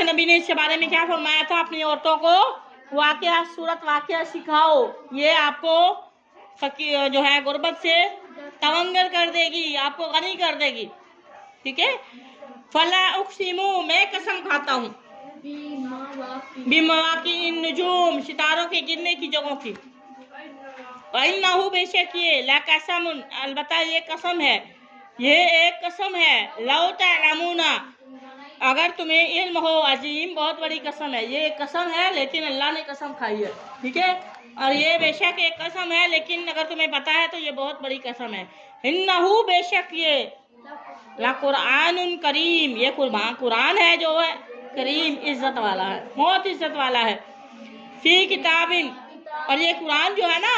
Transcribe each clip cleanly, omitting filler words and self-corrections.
नबी ने इसके बारे में क्या फरमाया था, अपनी औरतों को वाक़या सूरत वाक़या सिखाओ, ये आपको जो है गुर्बत से तवंगर कर देगी, आपको गनी कर देगी। ठीक है। फला उक़सिमु, मैं कसम खाता हूँ, बिमवाक़िन नुजूम, सितारों के गिरने की जगहों की। इन्नहु, बेशक ये, लक़समुन, अलबत्ता ये कसम है, ये एक कसम है, लौ तअलमूना, अगर तुम्हें इल्म हो, अजीम, बहुत बड़ी कसम है। ये एक कसम है लेकिन अल्लाह ने कसम खाई है। ठीक है। और ये बेशक एक कसम है लेकिन अगर तुम्हें पता है तो ये बहुत बड़ी कसम है। इन्नहु, बेशक ये, ला कुरानुन करीम, ये कुरान है जो है करीम, इज्जत वाला है, बहुत इज्जत वाला है। फी किताबिन, और ये कुरान जो है ना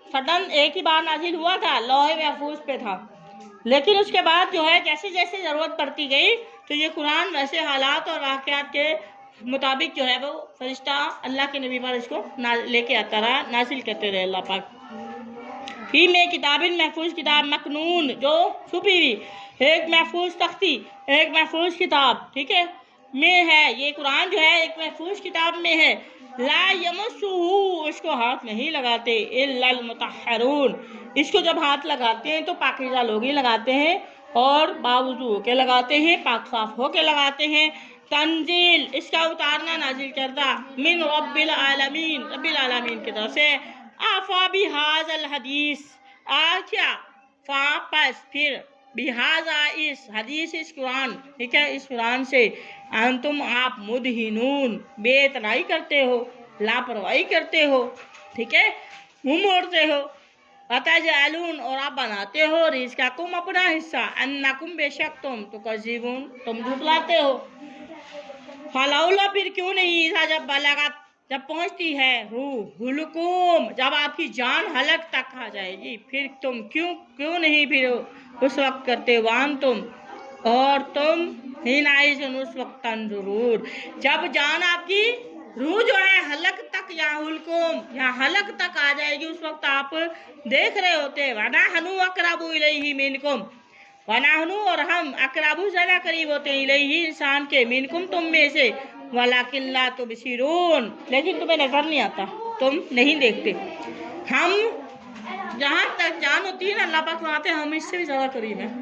सडन एक ही बार नाजिल हुआ था, लौहे महफूज पे था, लेकिन उसके बाद जो है जैसे जैसे ज़रूरत पड़ती गई तो ये कुरान वैसे हालात और वाक़यात के मुताबिक जो है वो फरिश्ता अल्लाह के नबी पर इसको लेके आता रहा, नाजिल करते रहे अल्लाह पाक। फी में किताबिन, महफूज किताब, मकनून, जो छुपी हुई, एक महफूज तख्ती, एक महफूज किताब, ठीक है, में है। ये कुरान जो है एक महफूज किताब में है। ला यमस्सुहु, इसको हाथ नहीं लगाते, इल्लल मुतahharun, इसको जब हाथ लगाते हैं तो पाकीज़ा लोग ही लगाते हैं और बावजू होके लगाते हैं, पाक साफ होके लगाते हैं। तंजील, इसका उतारना, नाजिल करदा, मिन रब्बिल आलमीन, रब्बिल आलमीन की तरफ से। आफा बिहाज़ल हदीस, क्या वापस फिर, बिहाजा, इस हदीस, इस कुरान, ठीक है, इस कुरान से, अंतुम, आप, मुदहिनून, बेतनाई करते हो, लापरवाही करते हो, ठीक है, मुंह मोड़ते हो, अतजालून, और आप बनाते हो, रिज़्क़कुम, अपना हिस्सा, अन्नकुम, बेशक तुम, तुकज़्ज़िबून, तुम झुठलाते हो। फलौला, फिर क्यों नहीं, इज़ा, जब बलगत, जब पहुंचती है, हुलकुम, जब आपकी जान हलक तक आ जाएगी, फिर तुम क्यों नहीं फिर उस वक्त करते, वान तुम, और तुम, हिनाइज़न, उस वक्त, तंजुरून, जब जान आपकी रूह जो है हलक तक, या हुलकुम, या हलक तक आ जाएगी, उस वक्त आप देख रहे होते। वनहनु अक़रबु इलैहि मिनकुम, वनहनु, और हम, अक़रबु, ज़्यादा करीब होते हैं, इलैहि, इंसान के, मिनकुम, तुम में से, वलाकिन ला तुबसिरून, लेकिन तुम्हें नजर नहीं आता, तुम नहीं देखते। हम जहाँ तक जान होती है ना, अल्लाह पाक फरमाते हैं हम इससे भी ज्यादा करीब हैं।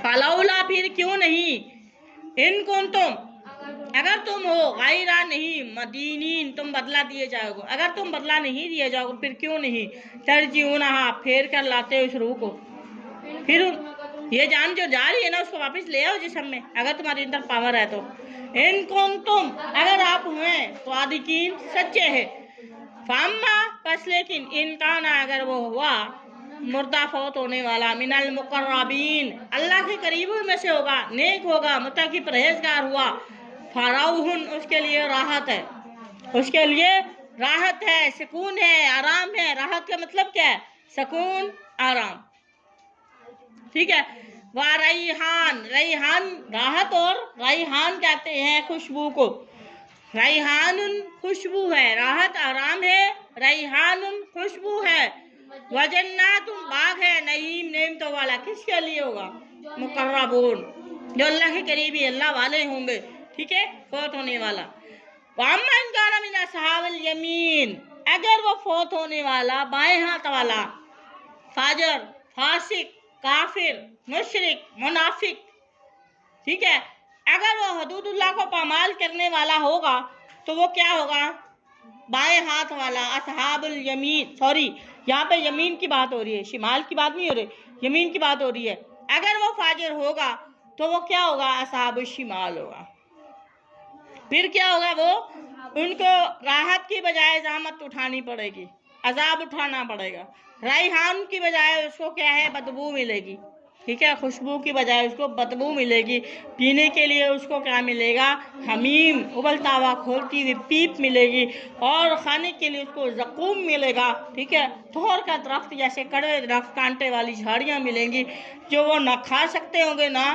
फलौला, फिर क्यों नहीं, इन कुंतुम, अगर तुम हो, गैरा, नहीं, मदीनीन, तुम बदला दिए जाओगे, अगर तुम बदला नहीं दिए जाओगे, फिर क्यों नहीं, तरजीऊनहा, फेर कर लाते हो इस रूह को, फिर ये जान जो जा रही है ना उसको वापस ले आओ जिस्म में, अगर तुम्हारे अंदर पावर है तो। इन कुंतुम, अगर आप हुए स्वादिकीन, सच्चे हैं, फाम्मा, बस लेकिन, इनकाना, अगर वो हुआ, मुर्दा, फौत होने वाला, मिनल मुकर्रबीन, अल्लाह के करीबों में से होगा, नेक होगा, मुत्तकी, परहेजगार हुआ, फराउहुन, उसके लिए राहत है, उसके लिए राहत है, सुकून है, आराम है। राहत का मतलब क्या है, सुकून, आराम, ठीक है। व रैहान, रैहान राहत, और रैहान कहते हैं खुशबू को, रैहानुन खुशबू है, राहत आराम है, रैहानुन खुशबू है। वजन्नातुन, बाग है, नईम, नेमतों वाला, किसके लिए होगा, मुकर्रबून, जो अल्लाह के करीबी, अल्लाह वाले होंगे, ठीक है, फौत होने वाला। वाम्मा इन काना मिन असहाबिल यमीन, अगर वो फौत होने वाला बाएं हाथ वाला, फाजर, फासिक, काफिर, मुशरिक, मुनाफिक, ठीक है, अगर वो हदूदुल्लाह को पामाल करने वाला होगा तो वो क्या होगा, बाएं हाथ वाला, असहाबुल यमीन, सॉरी यहाँ पे यमीन की बात हो रही है, शिमाल की बात नहीं हो रही, यमीन की बात हो रही है। अगर वो फाजिर होगा तो वो क्या होगा, असहाबुल शिमाल होगा। फिर क्या होगा, वो उनको राहत की बजाय ज़हमत उठानी पड़ेगी, अजाब उठाना पड़ेगा। रैहान की बजाय उसको क्या है, बदबू मिलेगी, ठीक है, खुशबू की बजाय उसको बदबू मिलेगी। पीने के लिए उसको क्या मिलेगा, हमीम, उबलता हुआ खोलती हुई पीप मिलेगी, और खाने के लिए उसको ज़क़ूम मिलेगा, ठीक है, थोर का दरख्त, जैसे कड़वे दरख्त, कांटे वाली झाड़ियाँ मिलेंगी, जो वो ना खा सकते होंगे, ना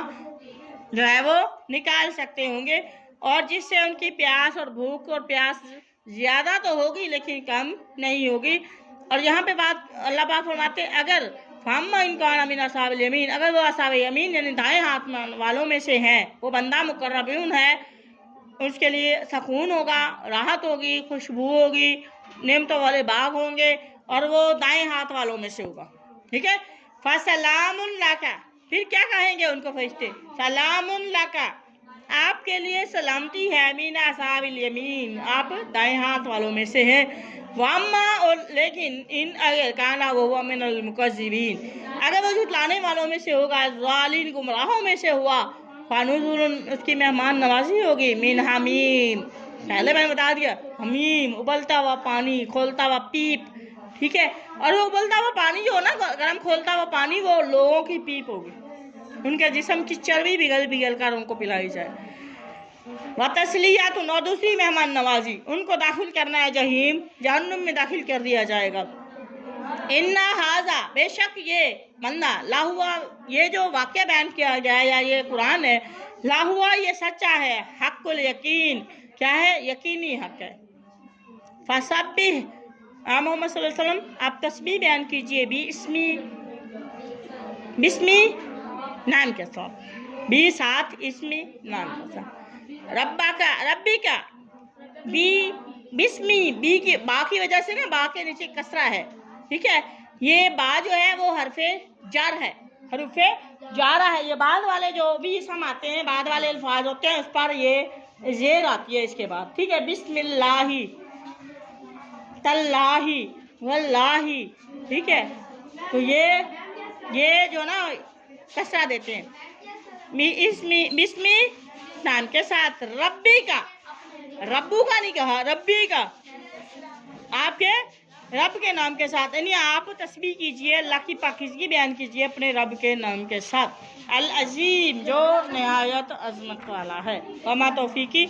जो है वो निकाल सकते होंगे, और जिससे उनकी प्यास और भूख और प्यास ज़्यादा तो होगी लेकिन कम नहीं होगी। और यहाँ पे बात अल्लाह पाक फरमाते हैं, अगर फाम्मा इनकाना मिन असहाबिल यमीन, अगर वो असहाब यमीन यानी दाएं हाथ वालों में से है, वो बंदा मुकर्रबून है, اس کے لیے سکون ہوگا، راحت ہوگی، خوشبو ہوگی، نعمتوں والے باغ ہوں گے، اور وہ دائیں ہاتھ والوں میں سے ہوگا. ٹھیک ہے. فَسَلَامٌ لَكَ، پھر کیا کہیں گے ان کو فرشتے؟ سلام لک، آپ کے لیے سلامتی ہے، مِنْ أَصْحَابِ الْيَمِينَ، آپ دائیں ہاتھ والوں میں سے ہیں. وَأَمَّا، اور لیکن ان اگر کانا وَهُوَ مِنَ الْمُكَذِّبِينَ، اگر وہ جھٹلانے والوں میں سے ہوگا، ضالین گمراہوں میں سے ہوا، فَنُزُلٌ، اس کی مہمان نوازی ہوگی، مِنْ حَمِيمٍ، پہلے میں نے بتا دیا، حمیم ابلتا ہوا پانی، کھولتا ہوا پیپ. ٹھیک ہے. اور وہ ابلتا ہوا پانی جو ہو نا، گرم کھولتا ہوا پانی، وہ لوگوں کی پیپ ہوگی، ان کے جسم کی چربی پگھل کر ان کو پلائی جائے. وَتَسْلِيَةٌ، اور دوسری مہمان نوازی، ان کو داخل کرنا ہے جہنم، جہنم میں داخل کر دیا جائے گا. اِنَّ هَذَا، بے شک یہ بندہ، لاہوا، یہ جو واقعہ بیان کیا گیا ہے یا یہ قرآن ہے، لاہوا، یہ سچا ہے، حق الیقین، کیا ہے؟ یقینی حق ہے. فَسَبِّحْ، آپ محمد صلی اللہ علیہ وسلم آپ تسبیح بیان کیجئے، بسمی نام کے ساتھ، ساتھ اسمی نام کے ساتھ، ربی کا بسمی، بی کی با کی وجہ سے نا، با کے نیچے کسرہ ہے. ٹھیک ہے. یہ با جو ہے وہ حرف جر ہے، حرف جارہ ہے. یہ بعد والے جو بھی اسم آتے ہیں، بعد والے الفاظ ہوتے ہیں، اس پر یہ زیر آتی ہے اس کے بعد. ٹھیک ہے. بسم اللہ، تاللہ، واللہ. ٹھیک ہے. تو یہ جو نا کسرہ دیتے ہیں. بسمی نام کے ساتھ، ربی کا، ربو کا نہیں کہا، ربی کا، آپ کے رب کے نام کے ساتھ، یعنی آپ تسبیح کیجئے، اللہ کی پاکیزگی بیان کیجئے اپنے رب کے نام کے ساتھ. العظیم، جو نہایت عظمت والا ہے. وما توفیقی